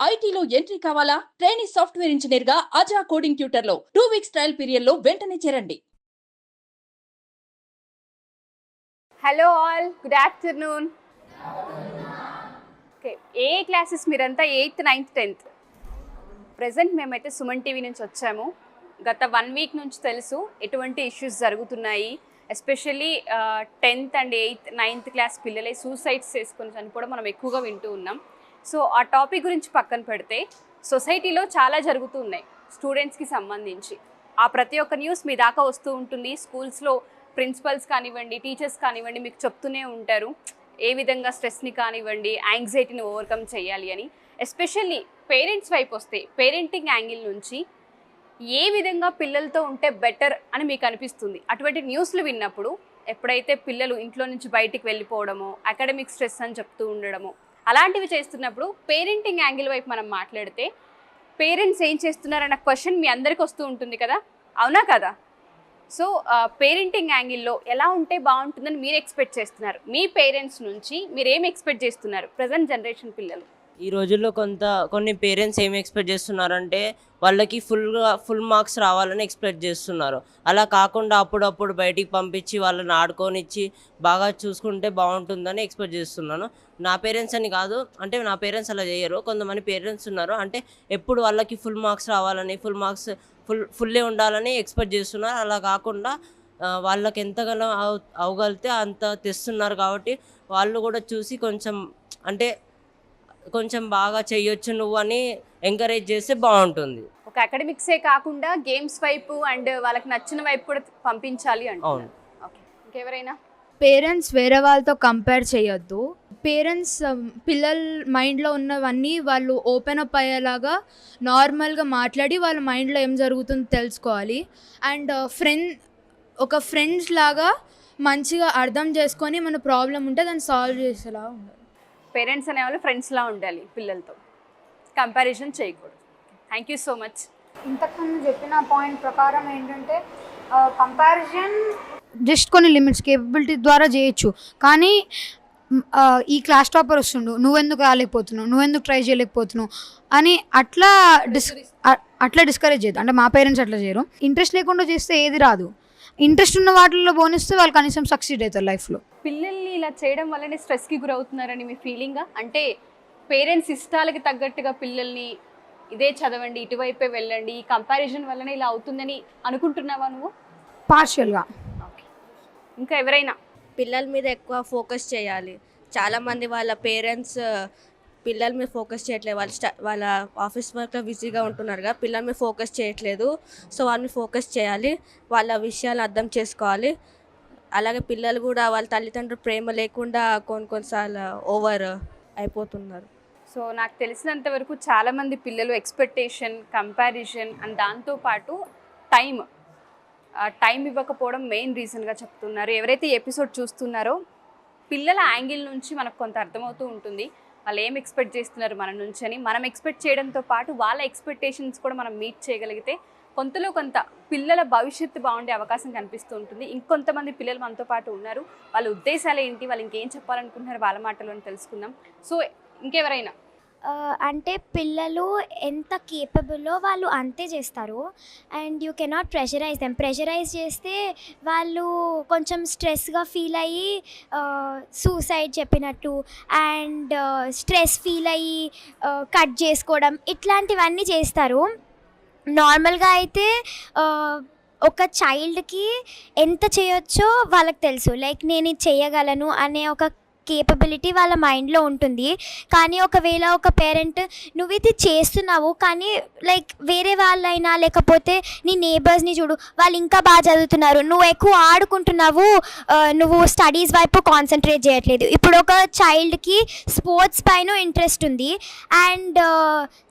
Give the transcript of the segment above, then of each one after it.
ఐటీలో ఎంట్రీ కావాలా? Trainee software engineer గా అజా కోడింగ్ ట్యూటర్ లో 2 వీక్స్ ట్రయల్ పీరియడ్ లో వెంటనే చేరండి. Hello all, good afternoon. Okay, ఏ క్లాసెస్ మీరంతా? 8th, 9th, 10th. ప్రజెంట్ మేమైతే సుమన్ టీవీ నుంచి వచ్చాము. గత 1 వీక్ నుంచి తెలుసు ఎటువంటి ఇష్యూస్ జరుగుతున్నాయి. Especially 10th and 8th, 9th class పిల్లలే సూసైడ్స్ చేసుకొని చనిపోవడం మనం ఎక్కువగా వింటూ ఉన్నాం. సో ఆ టాపిక్ గురించి పక్కన పెడితే సొసైటీలో చాలా జరుగుతూ ఉన్నాయి స్టూడెంట్స్కి సంబంధించి. ఆ ప్రతి ఒక్క న్యూస్ మీ దాకా వస్తూ ఉంటుంది. స్కూల్స్లో ప్రిన్సిపల్స్ కానివ్వండి, టీచర్స్ కానివ్వండి మీకు చెప్తూనే ఉంటారు ఏ విధంగా స్ట్రెస్ని కానివ్వండి, యాంగ్జైటీని ఓవర్కమ్ చేయాలి అని. ఎస్పెషల్లీ పేరెంట్స్ వైపు వస్తే పేరెంటింగ్ యాంగిల్ నుంచి ఏ విధంగా పిల్లలతో ఉంటే బెటర్ అని మీకు అనిపిస్తుంది? అటువంటి న్యూస్లు విన్నప్పుడు ఎప్పుడైతే పిల్లలు ఇంట్లో నుంచి బయటికి వెళ్ళిపోవడము, అకాడమిక్ స్ట్రెస్ అని చెప్తూ ఉండడము, అలాంటివి చేస్తున్నప్పుడు పేరెంటింగ్ యాంగిల్ వైపు మనం మాట్లాడితే పేరెంట్స్ ఏం చేస్తున్నారన్న క్వశ్చన్ మీ అందరికీ వస్తూ ఉంటుంది కదా, అవునా కదా? సో పేరెంటింగ్ యాంగిల్లో ఎలా ఉంటే బాగుంటుందని మీరు ఎక్స్పెక్ట్ చేస్తున్నారు? మీ పేరెంట్స్ నుంచి మీరు ఏం ఎక్స్పెక్ట్ చేస్తున్నారు ప్రజెంట్ జనరేషన్ పిల్లలు? ఈ రోజుల్లో కొన్ని పేరెంట్స్ ఏం ఎక్స్పెక్ట్ చేస్తున్నారంటే వాళ్ళకి ఫుల్ మార్క్స్ రావాలని ఎక్స్పెక్ట్ చేస్తున్నారు. అలా కాకుండా అప్పుడప్పుడు బయటికి పంపించి వాళ్ళని ఆడుకోనిచ్చి బాగా చూసుకుంటే బాగుంటుందని ఎక్స్పెక్ట్ చేస్తున్నాను. నా పేరెంట్స్ అని కాదు, అంటే నా పేరెంట్స్ అలా చేయరు. కొంతమంది పేరెంట్స్ ఉన్నారు, అంటే ఎప్పుడు వాళ్ళకి ఫుల్ మార్క్స్ రావాలని, ఫుల్లే ఉండాలని ఎక్స్పెక్ట్ చేస్తున్నారు. అలా కాకుండా వాళ్ళకి ఎంతగానో అవగలితే అంత తెస్తున్నారు. కాబట్టి వాళ్ళు కూడా చూసి కొంచెం బాగా చెయ్యొచ్చు నువ్వు అని ఎంకరేజ్ చేస్తే బాగుంటుంది. ఒక అకాడమిక్సే కాకుండా గేమ్స్ వైపు అండ్ వాళ్ళకి నచ్చిన వైపు కూడా పంపించాలి అంటే. ఓకే, ఇంకెవరైనా? పేరెంట్స్ వేరే వాళ్ళతో కంపేర్ చేయొద్దు. పేరెంట్స్ పిల్లల మైండ్లో ఉన్నవన్నీ వాళ్ళు ఓపెన్ అప్ అయ్యేలాగా నార్మల్గా మాట్లాడి వాళ్ళ మైండ్లో ఏం జరుగుతుందో తెలుసుకోవాలి. అండ్ ఒక ఫ్రెండ్స్ లాగా మంచిగా అర్థం చేసుకొని మన ప్రాబ్లం ఉంటే దాన్ని సాల్వ్ చేసేలా ఉండాలి. పేరెంట్స్ అనేవాళ్ళు ఫ్రెండ్స్లా ఉండాలి, పిల్లలతో కంపారిజన్ చేయకూడదు. Thank you so much. ఇంతకుముందు చెప్పిన పాయింట్ ప్రకారం ఏంటంటే కంపారిజన్ జస్ట్ కొన్ని లిమిట్స్ కేపబిలిటీ ద్వారా చేయొచ్చు. కానీ ఈ క్లాస్ టాపర్ వస్తుండు, నువ్వెందుకు రాలేకపోతున్నావు, నువ్వెందుకు ట్రై చేయలేకపోతున్నావు అని అట్లా డిస్కరేజ్ చేయదు. అంటే మా పేరెంట్స్ అట్లా చేయరు. ఇంట్రెస్ట్ లేకుండా చేస్తే ఏది రాదు. ఇంట్రెస్ట్ ఉన్న వాటిల్లో బోనిస్తే వాళ్ళు కనీసం సక్సీడ్ అవుతారు లైఫ్లో. పిల్లల్ని ఇలా చేయడం వల్లనే స్ట్రెస్కి గురవుతున్నారని మీ ఫీలింగా? అంటే పేరెంట్స్ ఇష్టాలకి తగ్గట్టుగా పిల్లల్ని ఇదే చదవండి, ఇటువైపే వెళ్ళండి, ఈ కంపారిజన్ వల్లనే ఇలా అవుతుందని అనుకుంటున్నావా నువ్వు? పార్షియల్గా. ఓకే, ఇంకా ఎవరైనా? పిల్లల మీద ఎక్కువ ఫోకస్ చేయాలి. చాలామంది వాళ్ళ పేరెంట్స్ పిల్లల మీద ఫోకస్ చేయట్లేదు. వాళ్ళ ఆఫీస్ వర్క్లో బిజీగా ఉంటున్నారుగా, పిల్లల మీద ఫోకస్ చేయట్లేదు. సో వాళ్ళని ఫోకస్ చేయాలి, వాళ్ళ విషయాలు అర్థం చేసుకోవాలి. అలాగే పిల్లలు కూడా వాళ్ళ తల్లిదండ్రుల ప్రేమ లేకుండా కొన్నిసార్లు ఓవర్ అయిపోతున్నారు. సో నాకు తెలిసినంత వరకు చాలామంది పిల్లలు ఎక్స్పెక్టేషన్, కంపారిజన్ అండ్ దాంతోపాటు టైం ఇవ్వకపోవడం మెయిన్ రీజన్గా చెప్తున్నారు. ఎవరైతే ఎపిసోడ్ చూస్తున్నారో పిల్లల యాంగిల్ నుంచి మనకు కొంత అర్థమవుతూ ఉంటుంది వాళ్ళు ఏం ఎక్స్పెక్ట్ చేస్తున్నారు మన నుంచి అని. మనం ఎక్స్పెక్ట్ చేయడంతో పాటు వాళ్ళ ఎక్స్పెక్టేషన్స్ కూడా మనం మీట్ చేయగలిగితే కొంతలో కొంత పిల్లల భవిష్యత్తు బాగుండే అవకాశం కనిపిస్తూ ఉంటుంది. ఇంకొంతమంది పిల్లలు మనతో పాటు ఉన్నారు, వాళ్ళ ఉద్దేశాలు ఏంటి, వాళ్ళు ఇంకేం చెప్పాలనుకుంటున్నారు వాళ్ళ మాటలను తెలుసుకుందాం. సో ఇంకెవరైనా? అంటే పిల్లలు ఎంత కేపబుల్లో వాళ్ళు అంతే చేస్తారు. And you cannot pressurise them. Pressurise చేస్తే వాళ్ళు కొంచెం స్ట్రెస్గా ఫీల్ అయ్యి సూసైడ్ చెప్పినట్టు అండ్ స్ట్రెస్ ఫీల్ అయ్యి కట్ చేసుకోవడం ఇట్లాంటివన్నీ చేస్తారు. నార్మల్గా అయితే ఒక చైల్డ్కి ఎంత చేయొచ్చో వాళ్ళకి తెలుసు. లైక్ నేను ఇది చేయగలను అనే ఒక కేపబిలిటీ వాళ్ళ మైండ్లో ఉంటుంది. కానీ ఒకవేళ ఒక పేరెంట్ నువ్వు ఇది చేస్తున్నావు కానీ లైక్ వేరే వాళ్ళైనా లేకపోతే నీ నేబర్స్ని చూడు వాళ్ళు ఇంకా బాగా చదువుతున్నారు, నువ్వు ఎక్కువ ఆడుకుంటున్నావు, నువ్వు స్టడీస్ వైపు కాన్సన్ట్రేట్ చేయట్లేదు. ఇప్పుడు ఒక చైల్డ్కి స్పోర్ట్స్ పైన ఇంట్రెస్ట్ ఉంది అండ్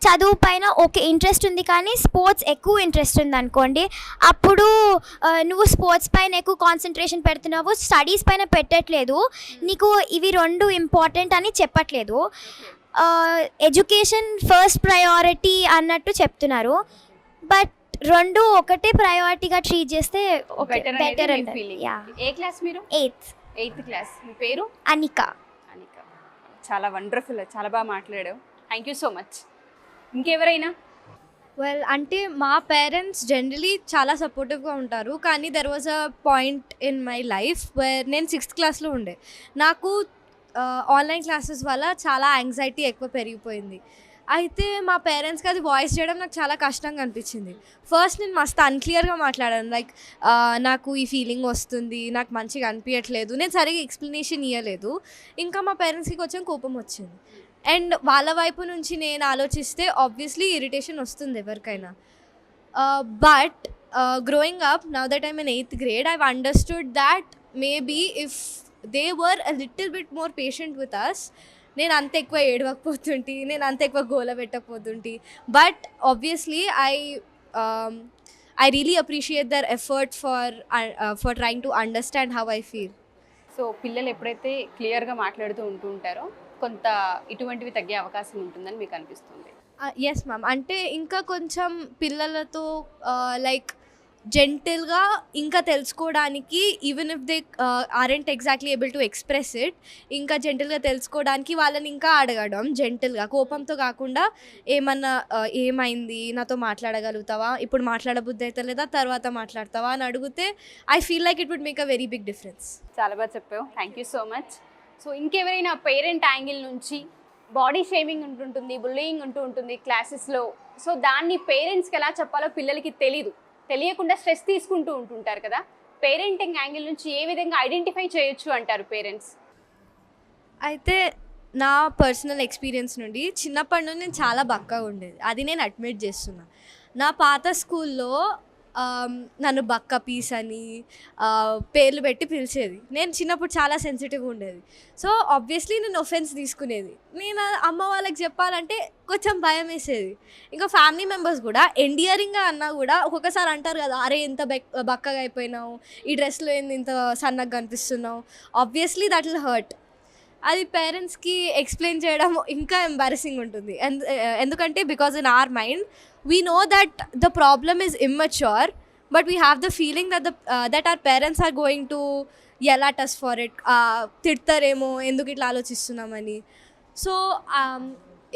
చదువు పైన ఓకే ఇంట్రెస్ట్ ఉంది కానీ స్పోర్ట్స్ ఎక్కువ ఇంట్రెస్ట్ ఉంది అనుకోండి, అప్పుడు నువ్వు స్పోర్ట్స్ పైన ఎక్కువ కాన్సన్ట్రేషన్ పెడుతున్నావు, స్టడీస్ పైన పెట్టట్లేదు. నీకు ఇవి రెండు ఇంపార్టెంట్ అని చెప్పట్లేదు. ఎడ్యుకేషన్ ఫస్ట్ ప్రయారిటీ అన్నట్టు చెప్తున్నారు. బట్ రెండు ఒకటే ప్రయారిటీగా ట్రీట్ చేస్తే బెటర్ అంటారు. ఏ క్లాస్ మీరు? 8th class. మీ పేరు? అనిక. చాలా వండర్ఫుల్, చాలా బాగా మాట్లాడావు. Thank you so much. ఇంకెవరైనా? వెల్ అంటే మా పేరెంట్స్ జనరలీ చాలా సపోర్టివ్గా ఉంటారు, కానీ there was a point in my life where నేను 6th క్లాస్లో ఉండే. నాకు ఆన్లైన్ క్లాసెస్ వల్ల చాలా యాంగ్జైటీ ఎక్కువ పెరిగిపోయింది. అయితే మా పేరెంట్స్కి అది వాయిస్ చేయడం నాకు చాలా కష్టంగా అనిపించింది. ఫస్ట్ నేను మస్తు అన్క్లియర్గా మాట్లాడాను, లైక్ నాకు ఈ ఫీలింగ్ వస్తుంది, నాకు మంచిగా అనిపించట్లేదు, నేను సరిగా ఎక్స్ప్లెనేషన్ ఇవ్వలేదు. ఇంకా మా పేరెంట్స్కి కొంచెం కోపం వచ్చింది. అండ్ వాళ్ళ వైపు నుంచి నేను ఆలోచిస్తే ఆబ్వియస్లీ ఇరిటేషన్ వస్తుంది ఎవరికైనా. But growing up now that I'm in 8th grade, I've understood that maybe if they were a little bit more patient with us, నేను అంత ఎక్కువ ఏడవకపోతుంటి, నేను అంత ఎక్కువ గోల పెట్టకపోతుంటి. But obviously I really appreciate their effort for trying to understand how I feel. So పిల్లలు ఎప్పుడైతే క్లియర్గా మాట్లాడుతూ ఉంటూ ఉంటారో కొంత ఇటువంటివి తగ్గే అవకాశం ఉంటుందని మీకు అనిపిస్తుంది? Yes ma'am. అంటే ఇంకా కొంచెం పిల్లలతో లైక్ జెంటిల్గా ఇంకా తెలుసుకోవడానికి, even if they aren't exactly able to express it, ఇంకా జెంటిల్గా తెలుసుకోవడానికి వాళ్ళని ఇంకా అడగడం జెంటిల్గా, కోపంతో కాకుండా ఏమన్నా ఏమైంది, నాతో మాట్లాడగలుగుతావా, ఇప్పుడు మాట్లాడబుద్ధి అయితే లేదా, తర్వాత మాట్లాడతావా అని అడిగితే I feel like it would make a very big difference. చాలా బాగా చెప్పావు, thank you so much. So ఇంకెవరైనా పేరెంట్ యాంగిల్ నుంచి బాడీ షేమింగ్ ఉంటుంటుంది, బుల్లింగ్ ఉంటుంది క్లాసెస్లో, సో దాన్ని పేరెంట్స్కి ఎలా చెప్పాలో పిల్లలకి తెలియకుండా స్ట్రెస్ తీసుకుంటూ ఉంటుంటారు కదా, పేరెంటింగ్ యాంగిల్ నుంచి ఏ విధంగా ఐడెంటిఫై చేయొచ్చు అంటారు పేరెంట్స్? అయితే నా పర్సనల్ ఎక్స్పీరియన్స్ నుండి చిన్నప్పటి నుండి నేను చాలా బక్కగా ఉండేది, అది నేను అడ్మిట్ చేస్తున్నా. నా పాత స్కూల్లో నన్ను బక్క పీస్ అని పేర్లు పెట్టి పిలిచేది. నేను చిన్నప్పుడు చాలా సెన్సిటివ్గా ఉండేది. సో ఆబ్వియస్లీ నేను ఒఫెన్స్ తీసుకునేది. నేను అమ్మ వాళ్ళకి చెప్పాలంటే కొంచెం భయం వేసేది. ఇంకా ఫ్యామిలీ మెంబర్స్ కూడా ఎండియరింగ్గా అన్నా కూడా ఒక్కొక్కసారి అంటారు కదా, అరే ఎంత బక్కగా అయిపోయినావు, ఈ డ్రెస్లో ఏంది ఇంత సన్నగా కనిపిస్తున్నావు. Obviously that will hurt. అది పేరెంట్స్కి ఎక్స్ప్లెయిన్ చేయడం ఇంకా ఎంబారసింగ్ ఉంటుంది. ఎందుకంటే because in our mind we know that the problem is immature, but we have the feeling that that our parents are going to yell at us for it, తిడతారేమో ఎందుకు ఇట్లా ఆలోచిస్తున్నామని. So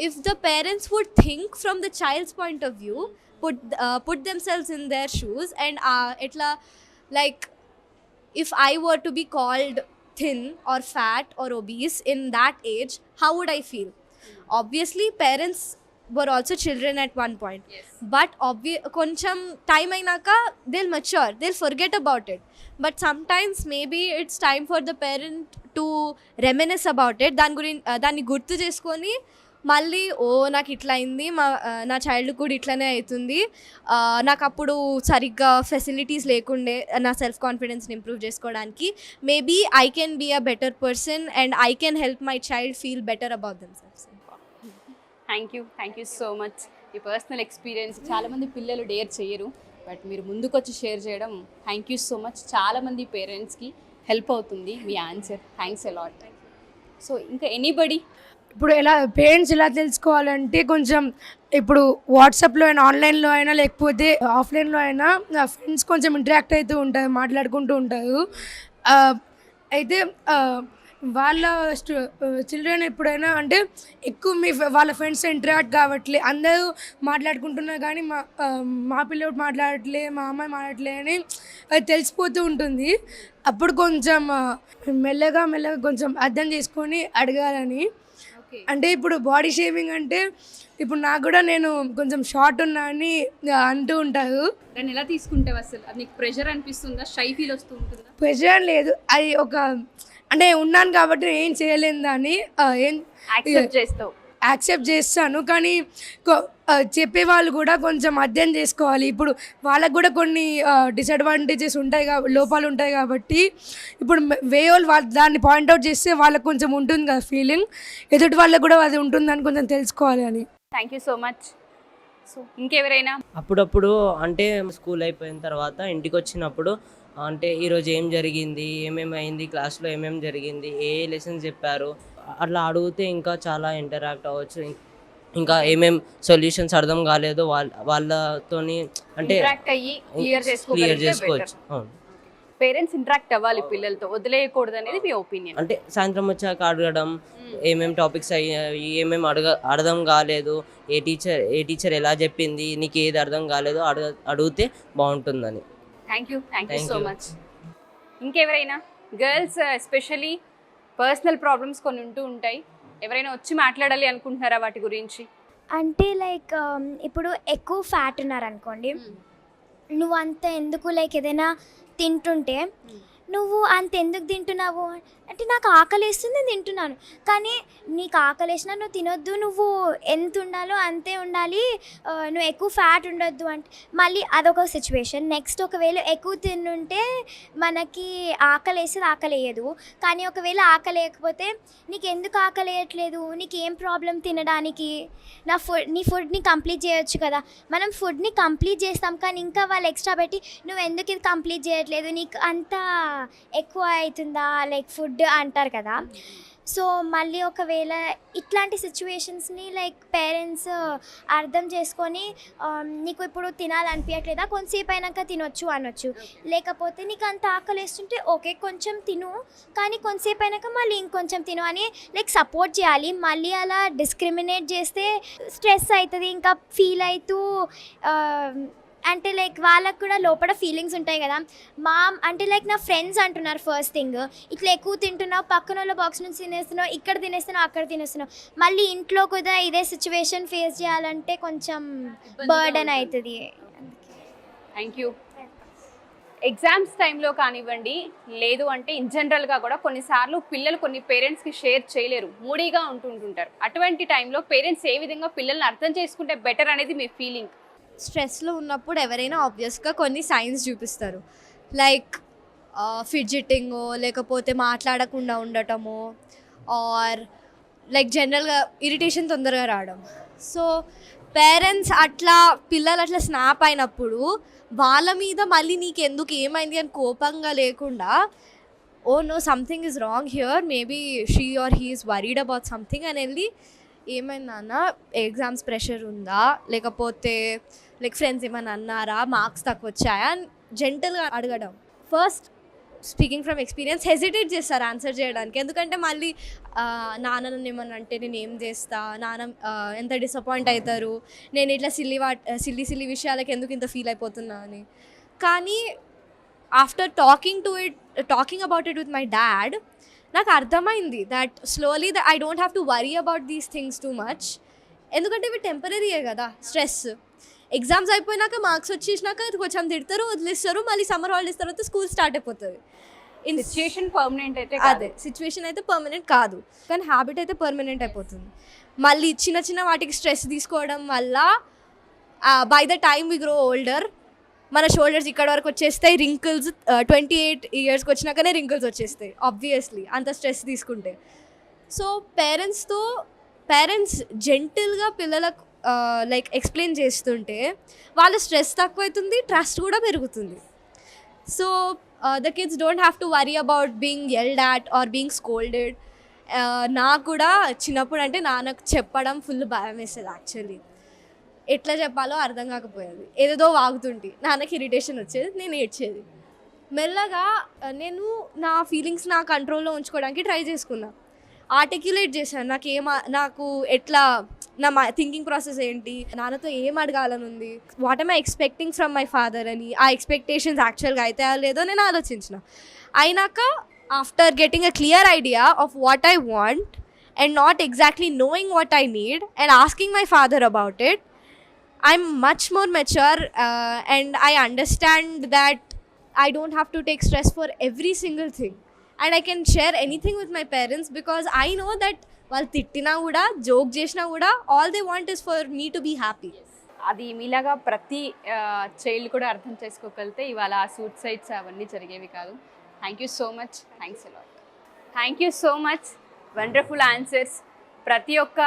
if the parents would think from the child's point of view, put themselves in their shoes, and itla like if I were to be called thin or fat or obese in that age, how would I feel? Obviously parents were also children at one point. Yes. But koncham time ainaka they'll mature, they'll forget about it. But sometimes maybe it's time for the parent to reminisce about it, దాన్ని గుర్తు చేసుకొని మళ్ళీ నాకు ఇట్లా అయింది, నా child కూడా ఇట్లానే అవుతుంది, నాకు అప్పుడు సరిగ్గా ఫెసిలిటీస్ లేకుండే నా సెల్ఫ్ కాన్ఫిడెన్స్ని ఇంప్రూవ్ చేసుకోవడానికి, maybe I can be a better person and I can help my child feel better about themselves. Thank you so much. ఈ పర్సనల్ ఎక్స్పీరియన్స్ చాలామంది పిల్లలు డేర్ చేయరు, బట్ మీరు ముందుకొచ్చి షేర్ చేయడం థ్యాంక్ యూ సో మచ్. చాలామంది పేరెంట్స్కి హెల్ప్ అవుతుంది మీ ఆన్సర్. Thanks a lot. సో ఇంకా ఎనీబడి ఇప్పుడు ఎలా పేరెంట్స్ ఎలా తెలుసుకోవాలంటే, కొంచెం ఇప్పుడు వాట్సాప్లో అయినా ఆన్లైన్లో అయినా లేకపోతే ఆఫ్లైన్లో అయినా ఫ్రెండ్స్ కొంచెం ఇంటరాక్ట్ అవుతూ ఉంటారు, మాట్లాడుకుంటూ ఉంటారు. అయితే వాళ్ళ చిల్డ్రన్ ఎప్పుడైనా అంటే ఎక్కువ వాళ్ళ ఫ్రెండ్స్ ఇంటరాక్ట్ కావట్లే, అందరూ మాట్లాడుకుంటున్నారు కానీ మా పిల్లోడు మాట్లాడట్లే, మా అమ్మాయి మాట్లాడట్లే అని అది తెలిసిపోతూ ఉంటుంది. అప్పుడు కొంచెం మెల్లగా కొంచెం అర్థం చేసుకొని అడగాలని. అంటే ఇప్పుడు బాడీ షేమింగ్ అంటే ఇప్పుడు నాకు కూడా నేను కొంచెం షార్ట్ ఉన్నా అని అంటూ ఉంటారు. దాన్ని ఎలా తీసుకుంటావు అసలు? అది నీకు ప్రెషర్ అనిపిస్తుందా, షై ఫీల్ వస్తూ ఉంటుందా? ప్రెషర్ లేదు, అది ఒక అంటే ఉన్నాను కాబట్టి ఏం చేయలేను దాన్ని ఏం యాక్సెప్ట్ చేస్తాను. కానీ చెప్పేవాళ్ళు కూడా కొంచెం అర్థం చేసుకోవాలి. ఇప్పుడు వాళ్ళకు కూడా కొన్ని డిసడ్వాంటేజెస్ ఉంటాయి, లోపాలు ఉంటాయి కాబట్టి ఇప్పుడు వాళ్ళు దాన్ని పాయింట్అవుట్ చేస్తే వాళ్ళకు కొంచెం ఉంటుంది కదా ఫీలింగ్, ఎదుటి వాళ్ళకు కూడా అది ఉంటుందని కొంచెం తెలుసుకోవాలి అని. Thank you so much. So ఇంకెవరైనా? అప్పుడప్పుడు అంటే స్కూల్ అయిపోయిన తర్వాత ఇంటికి వచ్చినప్పుడు అంటే ఈరోజు ఏం జరిగింది, ఏమేమి అయింది, క్లాస్లో ఏమేమి జరిగింది, ఏ లెసన్స్ చెప్పారు, అట్లా అడిగితే ఇంకా చాలా ఇంటరాక్ట్ అవ్వచ్చు. ఇంకా ఏమేమి సొల్యూషన్స్ అర్థం కాలేదో వాళ్ళతోని అంటే క్లియర్ చేసుకోవచ్చు. అవును. పేరెంట్స్ ఇంటరాక్ట్ అవ్వాలి పిల్లలతో, వదిలేయకూడదు అనేది మీ ఒపీనియన్. అంటే సాయంత్రం వచ్చాక అడగడం, ఏమేమి టాపిక్స్ అయ్యాయి, ఏమేమి అర్థం కాలేదు, ఏ టీచర్ ఎలా చెప్పింది, నీకు ఏది అర్థం కాలేదో అడిగితే బాగుంటుందని. Thank you Thank so you. Much. ఇంకెవరైనా గర్ల్స్ ఎస్పెషల్లీ పర్సనల్ ప్రాబ్లమ్స్ కొన్ని ఉంటూ ఉంటాయి, ఎవరైనా వచ్చి మాట్లాడాలి అనుకుంటున్నారా వాటి గురించి? అంటే లైక్ ఇప్పుడు ఎక్కువ ఫ్యాట్ ఉన్నారనుకోండి, నువ్వు అంత ఎందుకు లైక్ ఏదైనా తింటుంటే నువ్వు అంత ఎందుకు తింటున్నావు అంటే నాకు ఆకలి వేస్తుంది నేను తింటున్నాను, కానీ నీకు ఆకలి వేసినా నువ్వు తినొద్దు, నువ్వు ఎంత ఉండాలో అంతే ఉండాలి, నువ్వు ఎక్కువ ఫ్యాట్ ఉండొద్దు అంటే మళ్ళీ అదొక సిచ్యువేషన్. నెక్స్ట్ ఒకవేళ ఎక్కువ తిన్నుంటే మనకి ఆకలి వేసేది ఆకలి వేయదు, కానీ ఒకవేళ ఆకలి వేయకపోతే నీకు ఎందుకు ఆకలి వేయట్లేదు, నీకు ఏం ప్రాబ్లం తినడానికి, నీ ఫుడ్ని కంప్లీట్ చేయొచ్చు కదా. మనం ఫుడ్ని కంప్లీట్ చేస్తాం కానీ ఇంకా వాళ్ళు ఎక్స్ట్రా పెట్టి నువ్వు ఎందుకు ఇది కంప్లీట్ చేయట్లేదు, నీకు అంత ఎక్కువ అవుతుందా లైక్ ఫుడ్ అంటారు కదా. సో మళ్ళీ ఒకవేళ ఇట్లాంటి సిచ్యువేషన్స్ని లైక్ పేరెంట్స్ అర్థం చేసుకొని నీకు ఇప్పుడు తినాలనిపించట్లేదా కొంతసేపు అయినాక తినొచ్చు అనొచ్చు, లేకపోతే నీకు అంత ఆకలి వేస్తుంటే ఓకే కొంచెం తిను కానీ కొంతసేపు అయినాక మళ్ళీ ఇంకొంచెం తిను అని లైక్ సపోర్ట్ చేయాలి. మళ్ళీ అలా డిస్క్రిమినేట్ చేస్తే స్ట్రెస్ అవుతుంది, ఇంకా ఫీల్ అవుతూ అంటే లైక్ వాళ్ళకు కూడా లోపల ఫీలింగ్స్ ఉంటాయి కదా. అంటే లైక్ నా ఫ్రెండ్స్ అంటున్నారు ఫస్ట్ థింగ్, ఇట్లా ఎక్కువ తింటున్నావు, పక్కన వాళ్ళ బాక్స్ నుంచి తినేస్తున్నావు, ఇక్కడ తినేస్తున్నావు, అక్కడ తినేస్తున్నావు, మళ్ళీ ఇంట్లో కూడా ఇదే సిచ్యువేషన్ ఫేస్ చేయాలంటే కొంచెం బర్డెన్ అవుతుంది. Thank you. ఎగ్జామ్స్ టైంలో కానివ్వండి, లేదు అంటే ఇన్ జనరల్గా కూడా కొన్నిసార్లు పిల్లలు కొన్ని పేరెంట్స్కి షేర్ చేయలేరు, మూడీగా ఉంటుంటారు. అటువంటి టైంలో పేరెంట్స్ ఏ విధంగా పిల్లల్ని అర్థం చేసుకుంటే బెటర్ అనేది మీ ఫీలింగ్? స్ట్రెస్లో ఉన్నప్పుడు ఎవరైనా ఆబ్వియస్గా కొన్ని సైన్స్ చూపిస్తారు, లైక్ ఫిడ్జిటింగో లేకపోతే మాట్లాడకుండా ఉండటమో ఆర్ లైక్ జనరల్గా ఇరిటేషన్ తొందరగా రావడం. సో పేరెంట్స్ అట్లా పిల్లలు అట్లా స్నాప్ అయినప్పుడు వాళ్ళ మీద మళ్ళీ నీకు ఎందుకు ఏమైంది అని కోపంగా లేకుండా, oh no something is wrong here, maybe she or he is worried about something అని వెళ్ళి ఏమైందన్నా ఎగ్జామ్స్ ప్రెషర్ ఉందా, లేకపోతే లైక్ ఫ్రెండ్స్ ఏమైనా అన్నారా, మార్క్స్ తక్కువ వచ్చాయా అని జెంటల్గా అడగడం. First speaking from experience hesitate చేస్తారు ఆన్సర్ చేయడానికి, ఎందుకంటే మళ్ళీ నాన్న ఏమన్నా అంటే నేను ఏం చేస్తా, నాన్న ఎంత డిసప్పాయింట్ అవుతారు, నేను ఇట్లా సిల్లీ విషయాలకి ఎందుకు ఇంత ఫీల్ అయిపోతున్నా అని. కానీ after talking about it with my dad నాకు అర్థమైంది that slowly I don't have to worry about these things too much, ఎందుకంటే ఇవి టెంపరీయే కదా. స్ట్రెస్ ఎగ్జామ్స్ అయిపోయినాక మార్క్స్ వచ్చేసినాక కొంచెం తిడతారు, వదిలేస్తారు, మళ్ళీ సమ్మర్ హాలిడేస్ తర్వాత స్కూల్ స్టార్ట్ అయిపోతుంది. సిచ్యుయేషన్ పర్మనెంట్ అయితే అదే సిచ్యువేషన్ అయితే పర్మనెంట్ కాదు, కానీ హ్యాబిట్ అయితే పర్మనెంట్ అయిపోతుంది. మళ్ళీ చిన్న చిన్న వాటికి స్ట్రెస్ తీసుకోవడం వల్ల by the time we grow older మన షోల్డర్స్ ఇక్కడ వరకు వచ్చేస్తాయి, రింకిల్స్ 28 yearsకి వచ్చినాకనే రింకిల్స్ వచ్చేస్తాయి ఆబ్వియస్లీ అంత స్ట్రెస్ తీసుకుంటే. సో పేరెంట్స్ జెంటిల్గా పిల్లలకు లైక్ ఎక్స్ప్లెయిన్ చేస్తుంటే వాళ్ళ స్ట్రెస్ తక్కువ అవుతుంది, ట్రస్ట్ కూడా పెరుగుతుంది. So the kids don't have to worry about being yelled at or being scolded. నాకు కూడా చిన్నప్పుడు అంటే నాన్నకు చెప్పడం ఫుల్ భయం వేసేది, యాక్చువల్లీ ఎట్లా చెప్పాలో అర్థం కాకపోయేది, ఏదేదో వాగుతుంటే నాన్నకి ఇరిటేషన్ వచ్చేది, నేను ఏడ్చేది. మెల్లగా నేను నా ఫీలింగ్స్ నా కంట్రోల్లో ఉంచుకోవడానికి ట్రై చేసుకున్నా, ఆర్టిక్యులేట్ చేశాను నాకు ఎట్లా నా థింకింగ్ ప్రాసెస్ ఏంటి, నాన్నతో ఏం అడగాలని ఉంది, what am I expecting from my father అని. ఆ ఎక్స్పెక్టేషన్స్ యాక్చువల్గా అయితే లేదో నేను ఆలోచించిన. అయినాక after getting a clear idea of what I want and not exactly knowing what I need and asking my father about it, I'm much more mature and I understand that I don't have to take stress for every single thing and I can share anything with my parents because I know that వాళ్ళు తిట్టినా కూడా joke చేసినా కూడా all they want is for me to be happy. అది మీలాగా ప్రతి child కూడా అర్థం చేసుకోగలిగితే ఇవాళ ఆ సూసైడ్స్ అవన్నీ జరిగేవి కాదు. Thank you so much, thanks a lot. Thank you so much, wonderful answers. ప్రతి ఒక్క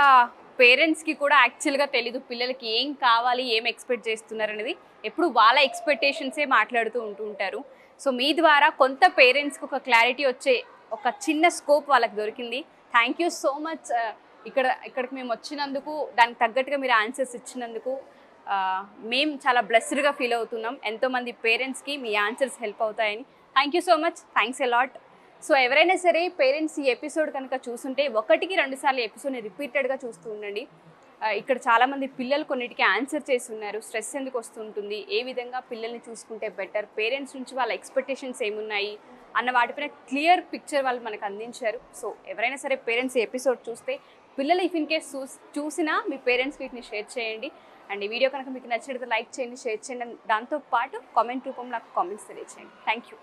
పేరెంట్స్కి కూడా యాక్చువల్గా తెలీదు పిల్లలకి ఏం కావాలి, ఏం ఎక్స్పెక్ట్ చేస్తున్నారు అనేది. ఎప్పుడు వాళ్ళ ఎక్స్పెక్టేషన్సే మాట్లాడుతూ ఉంటారు. సో మీ ద్వారా కొంత పేరెంట్స్కి ఒక క్లారిటీ వచ్చే ఒక చిన్న స్కోప్ వాళ్ళకి దొరికింది. Thank you so much. ఇక్కడికి మేము వచ్చినందుకు, దానికి తగ్గట్టుగా మీరు ఆన్సర్స్ ఇచ్చినందుకు మేము చాలా బ్లెస్డ్గా ఫీల్ అవుతున్నాం. ఎంతోమంది పేరెంట్స్కి మీ ఆన్సర్స్ హెల్ప్ అవుతాయని. Thank you so much, thanks allot. So ఎవరైనా సరే పేరెంట్స్ ఈ ఎపిసోడ్ కనుక చూస్తుంటే 1-2 సార్లు ఎపిసోడ్ని రిపీటెడ్గా చూస్తూ ఉండండి. ఇక్కడ చాలామంది పిల్లలు కొన్నిటికి ఆన్సర్ చేసి ఉన్నారు. స్ట్రెస్ ఎందుకు వస్తుంటుంది, ఏ విధంగా పిల్లల్ని చూసుకుంటే బెటర్, పేరెంట్స్ నుంచి వాళ్ళ ఎక్స్పెక్టేషన్స్ ఏమున్నాయి అన్న వాటిపైన క్లియర్ పిక్చర్ వాళ్ళు మనకు అందించారు. సో ఎవరైనా సరే పేరెంట్స్ ఈ ఎపిసోడ్ చూస్తే, పిల్లలు ఇఫ్ ఇన్ కేస్ చూసినా మీ పేరెంట్స్ వీటిని షేర్ చేయండి. అండ్ ఈ వీడియో కనుక మీకు నచ్చినట్లయితే లైక్ చేయండి, షేర్ చేయండి. దాంతోపాటు కామెంట్ రూపంలో నాకు కామెంట్స్ తెలియచేయండి. Thank you.